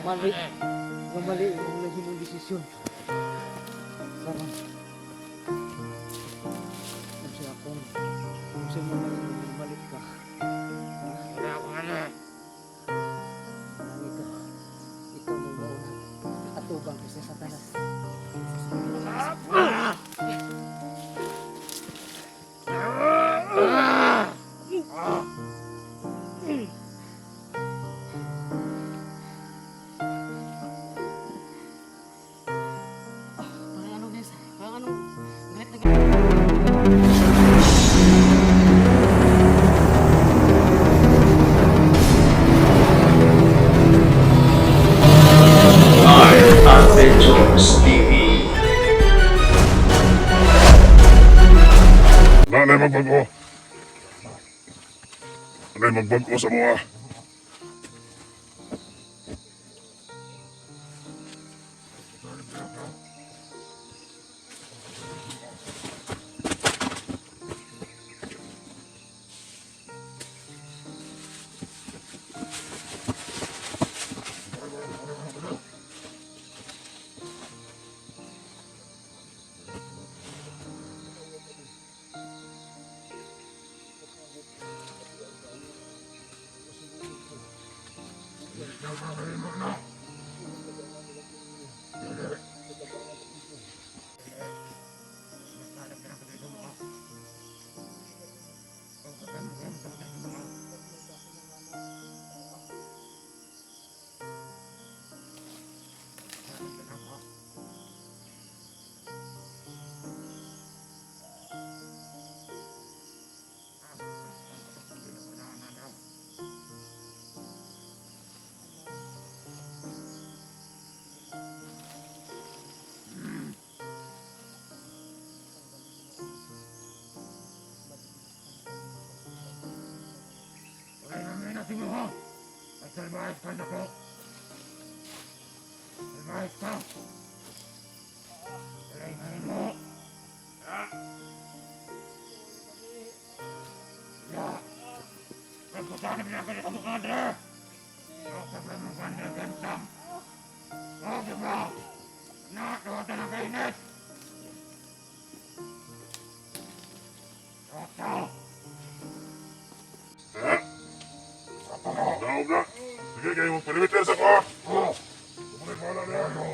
Mali. Nga mali yung nahimong desisyon. Karon. Kung siya akong kung siya mo nang balik ka. Wala ako ano. Ikaw mo mauna. Atubang ka sa Satanas. Parang ano guys, parang ano, galit na galit. Adventures TV. Nanay magbago. Nanay magbago sa mga. Natin mo ha! At salbahis ka na ko! Salbahis ka! Salayin mo! Ya! Pagkusanap na ka na kamukadra! Kapag mo kanda gantang! Huwag ba? Nakakawata na kainis! Rata! Daog na. Sige kayo mong perimeter sa ko. Kumalit wala na ako.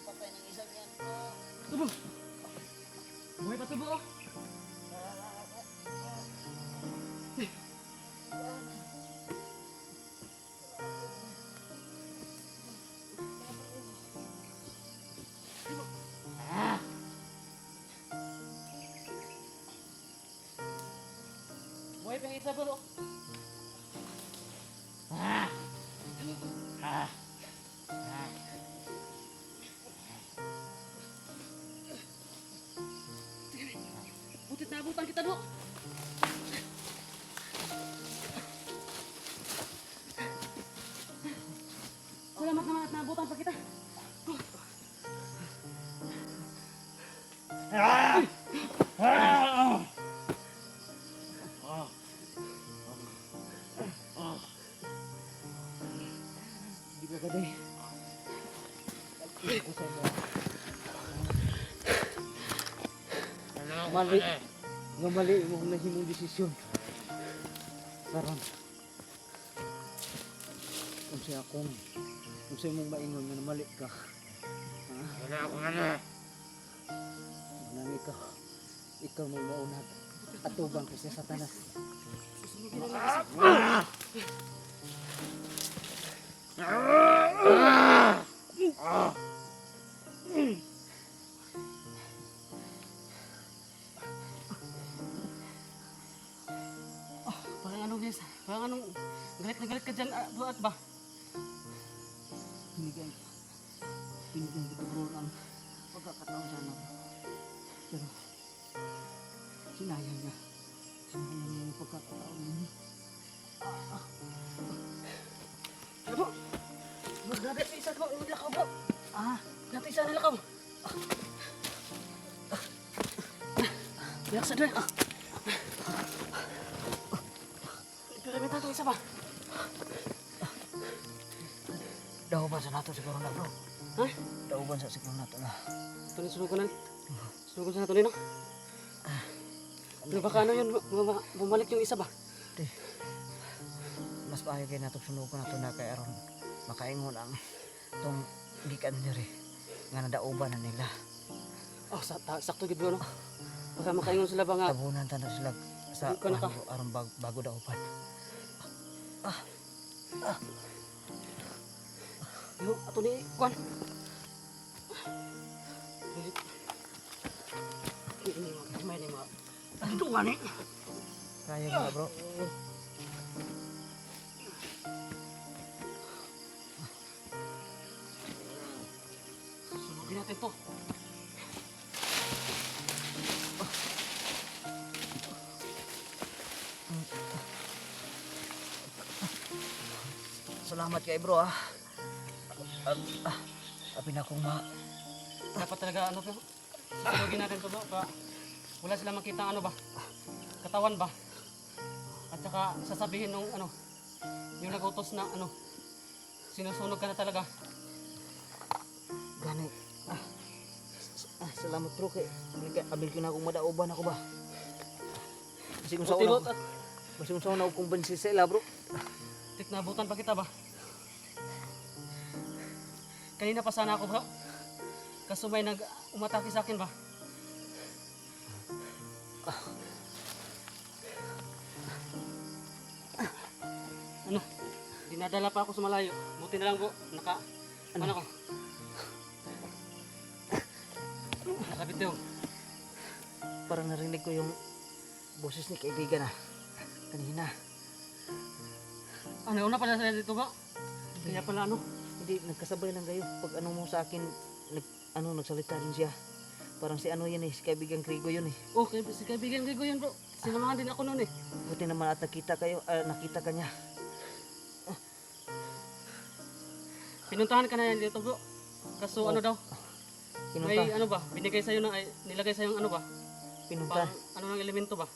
Patay ng isang yan. Tubo! Buhay pa tubo! Buhay pa yung isa bro! Butit na abutan kita, Dok. Salamat naman at naabutan pa kita. Di ka gaday. Ako sa mo. Mali. Nga mali yung nahimong desisyon. Karon. Kung siya mong maingon nga mali ka. Wala ako ano. Nang ikaw mo mauna. Atubang ka sa Satanas. Parang ano guys, parang anong galit na galit ka dyan, bro, at ba? Binigyan kita bro ng pagkakataon sana. Pero sinayang niya. Sinayang niya yung pagkakataon niya. Ano bro? Grabe, isa bro, nilakaw bro. Grabe, isa nilakaw. Biyak sa doon. Pero may tatong isa ba? Dauban sa nato siguro na bro. Ha? Dauban sa siguro nato na. Ito na sunugunan. Sunugun sa nato nino. Pero baka ano yun, bumalik yung isa ba? Di. Mas pahay kayo nato sunugan nato na kay aron makaingon ang tong gikan diri nga nadauban na nila. Oh, sakto gid bro no. Baka makaingon sila ba nga Tabunan ta na sila sa Ikaw na ka. aron bago dauban. yo ato ni Kwan. Ini may ni mga. Ito nga ni. Kaya nga bro. Sunugin natin to. Salamat kay bro Apin akong Dapat talaga ano bro. Sunugin natin to bro. Wala sila makita ano ba? Katawan ba? At saka sasabihin nung ano, yung nagutos na ano, sinusunog ka na talaga. gani. Salamat bro kay abil ko na akong madauban ako ba. Kasi kung sa Butilot una, at kasi kung sa una akong kumbensi sa ila bro. tiknabutan pa kita ba? Kanina pa sana ako bro. Kaso may umatake sa akin ba? Ano? Dinadala pa ako sa malayo. Buti na lang bro. Ano ko? Nakabitiw. Parang narinig ko yung boses ni kaibigan kanina. Ano, una pala sila dito ba? Kaya pala ano? Hindi, nagkasabay lang kayo. Pag ano mo sa akin, nagsalita rin siya. Parang si ano yun si kaibigan Krigo yun Oh, si kaibigan ko yun bro. Sinamahan din ako noon Buti naman at nakita ka niya. Pinuntahan ka na yan dito bro. Kaso ano daw? May Pinunta, ano ba? Binigay sa'yo na, nilagay sa'yo ano ba? pinunta, Ano ng elemento ba?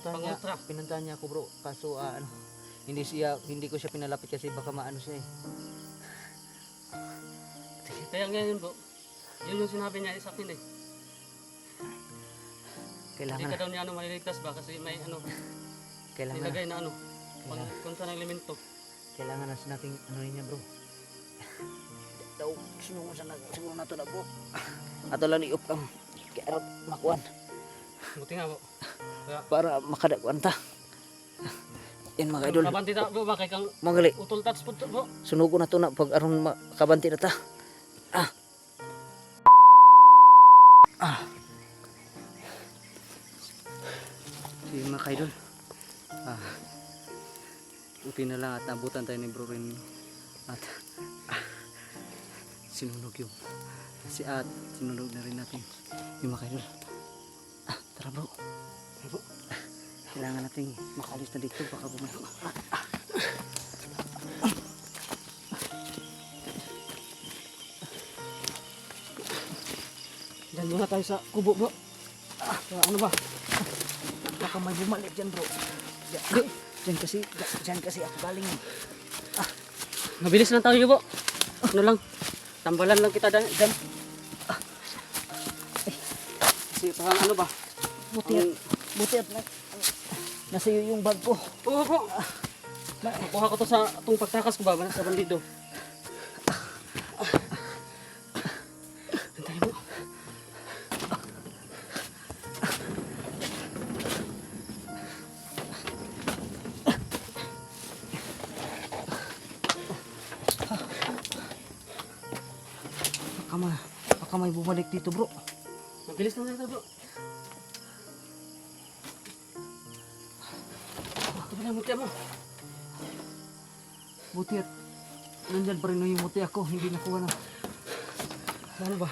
Pang-ultra. pinuntahan niya ako bro. Kaso hindi ko siya pinalapit kasi baka maano siya Kaya ngayon bro, yun yung sinabi niya sa akin Hindi Kailangan ka daw niya maliligtas ba? Kasi may kailangan nilagay na pang-kontra ng elemento. kailangan na nating ano niya bro. Daw siguro na to na bro. Ato lang iup ang kaya makuan Buti nga bro. para makadakuan ta. Yan mga idol. Kabanti ta bro ba? Kaya kang Magali. utol touch po bro. Sunugo na to na pag aron makabanti na ta. Si mga kaidol. Buti na lang at nabutan tayo ni bro rin. At sinunog yung sinunog na rin natin yung mga kaidol. Tara bro. Kailangan nating makalis na dito baka bumalik. Diyan muna tayo sa kubo bro. Ano ba? Baka may bumalik dyan bro. Dyan kasi ako galing. Mabilis lang tayo bro. Ano lang. Tambalan lang kita dyan. Kasi parang ano ba? Buti at nasa iyo yung bag ko. Oo bro. Nakuha ko to sa itong pagtakas ko ba sa bandido. Antay mo. Baka may bumalik dito bro. Mabilis lang tayo bro. Ito ba lang mo. Buti at nandyan pa rin yung muti ako. Hindi nakuha na. Ano ba?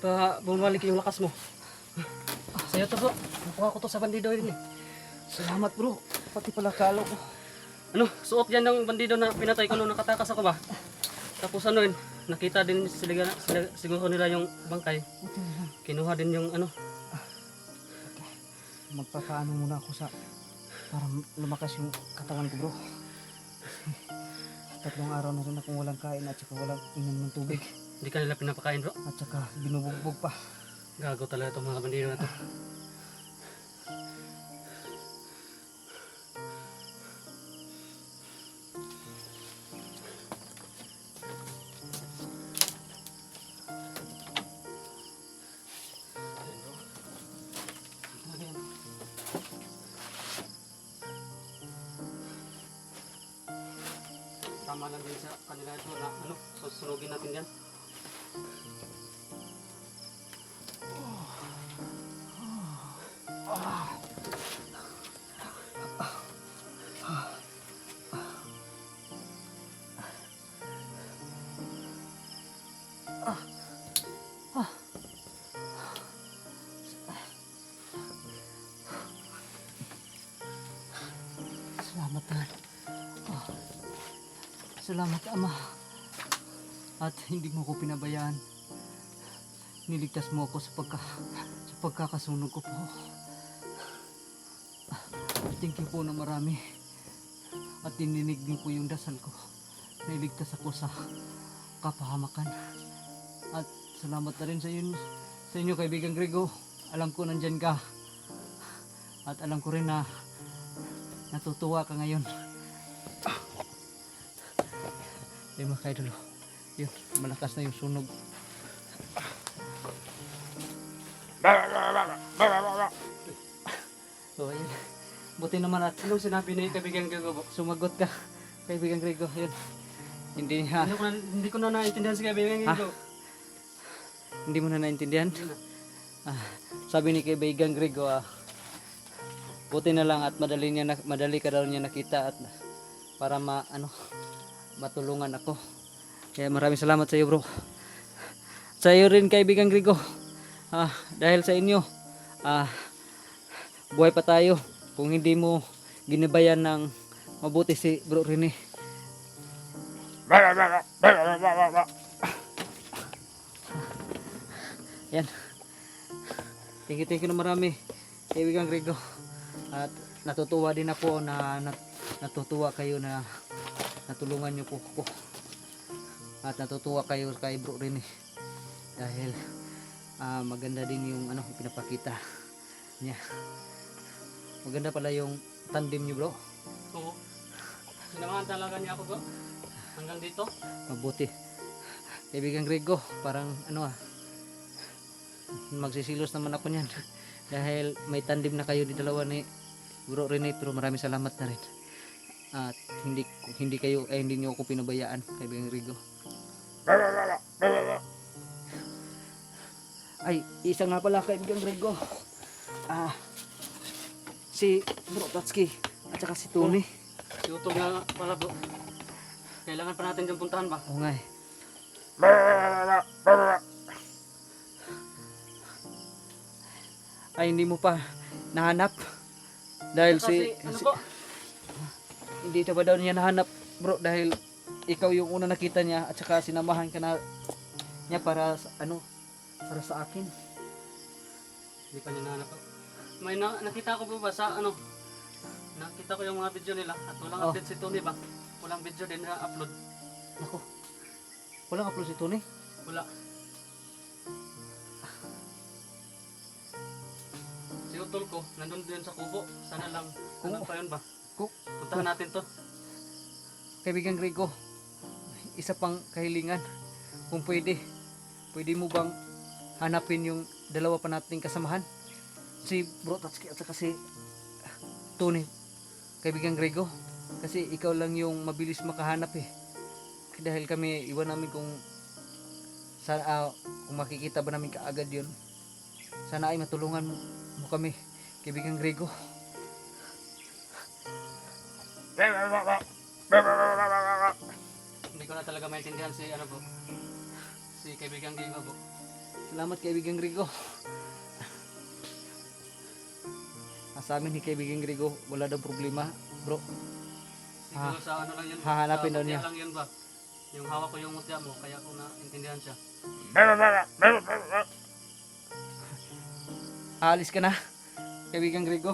Pa bumalik yung lakas mo. Sa'yo to bro. Nakuha ko to sa bandido yun eh. Salamat bro. Pati pala kalo ko. Ano, suot yan ng bandido na pinatay ko nung nakatakas ako ba? Tapos ano yun, nakita din siguro nila yung bangkay. Buti na lang. Kinuha din yung ano. Magpapaano muna ako sa para lumakas yung katawan ko bro. Tatlong araw na rin akong walang kain at saka walang inom ng tubig. Hindi ka nila pinapakain bro. At saka binubugbog pa. Gago talaga itong mga bandido na to. Tama lang din sa kanila ito na ano, susunugin natin yan. Salamat na. Salamat Ama. At hindi mo ko pinabayaan. Niligtas mo ako sa pagkakasunog ko po. Thank you po na marami. At dininig niyo po yung dasal ko. Nailigtas ako sa kapahamakan. At salamat na rin sa inyo kaibigan Grego. Alam ko nandyan ka. At alam ko rin na natutuwa ka ngayon. Yung mga kaidolo, yun, malakas na yung sunog. So ayun, buti naman at Anong sinabi ni kaibigan Grego? sumagot ka, kaibigan Grego. Yun, hindi niya, Hindi ko na naintindihan si kaibigan Grego. hindi mo na naintindihan. Sabi ni kaibigan Grego, buti na lang at madali ka daw niya nakita at para matulungan ako. Kaya maraming salamat sa iyo bro. Sa iyo rin kaibigan Grego. Dahil sa inyo, buhay pa tayo. Kung hindi mo ginabayan ng mabuti si Bro Rene. Yan. Thank you na marami kaibigan Grego. At natutuwa din ako na natutuwa kayo na natulungan niyo po ako. At natutuwa kayo kay Bro Rene. Dahil maganda din yung pinapakita niya. Maganda pala yung tandem niyo bro. Oo. Sinamahan talaga niya ako bro. Hanggang dito. Mabuti. Kaibigan Grego, parang magsisilos naman ako niyan. Dahil may tandem na kayo di dalawa ni Bro Rene, pero maraming salamat na rin. At hindi niyo ako pinabayaan, kaibigan Grego. Ay, isa nga pala kaibigan Grego. Si Bro Tatsuki at saka si Tony. Si Utog nga pala bro. Kailangan pa natin dyan puntahan ba? Oo nga eh. Ay, hindi mo pa nahanap. Dahil Ano po? hindi na ba daw niya nahanap bro, dahil ikaw yung una nakita niya at saka sinamahan ka na niya para para sa akin. Hindi pa niya nahanap bro. May nakita ko po ba sa nakita ko yung mga video nila at walang update si Tony ba? Walang video din na upload. Ako, walang upload si Tony. Wala. Si Utol ko, nandun din sa kubo. Sana lang, ano pa yun ba? Puntahan natin to. Kaibigan Grego, isa pang kahilingan. Kung pwede mo bang hanapin yung dalawa pa nating kasamahan? Si Bro Tatsuki at saka si Tony, kaibigan Grego. Kasi ikaw lang yung mabilis makahanap eh. Dahil kami, iwan namin kung makikita ba namin kaagad yun. Sana ay matulungan mo kami, kaibigan Grego. talaga maintindihan si ano po. Si kaibigang Gingo po. Salamat kaibigang Rigo. Sa amin ni kaibigang Rigo, wala daw problema, bro. Siguro sa ano lang yun. Hahanapin sa daw mutya niya. lang yun ba? Yung hawak ko yung mutya mo, kaya ko naintindihan siya. Aalis ka na, kaibigang Rigo.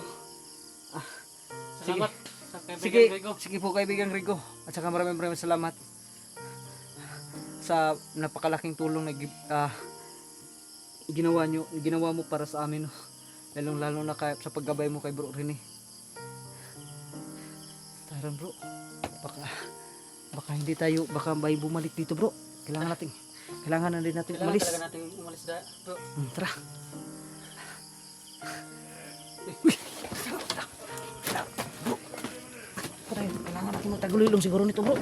Salamat sa kaibigang Sige, Gingo. sige po kaibigang Rigo. At saka maraming salamat sa napakalaking tulong na ginawa mo para sa amin. Lalong-lalo na sa paggabay mo kay Bro Rene. Taran bro, baka hindi tayo, baka may bumalik dito bro. Kailangan na din natin Kailangan umalis. talaga natin umalis bro. Tara. Bro, kailangan natin magtagulilong siguro nito bro.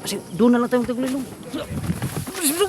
Kasi doon na lang tayo magtagulilong. Bro.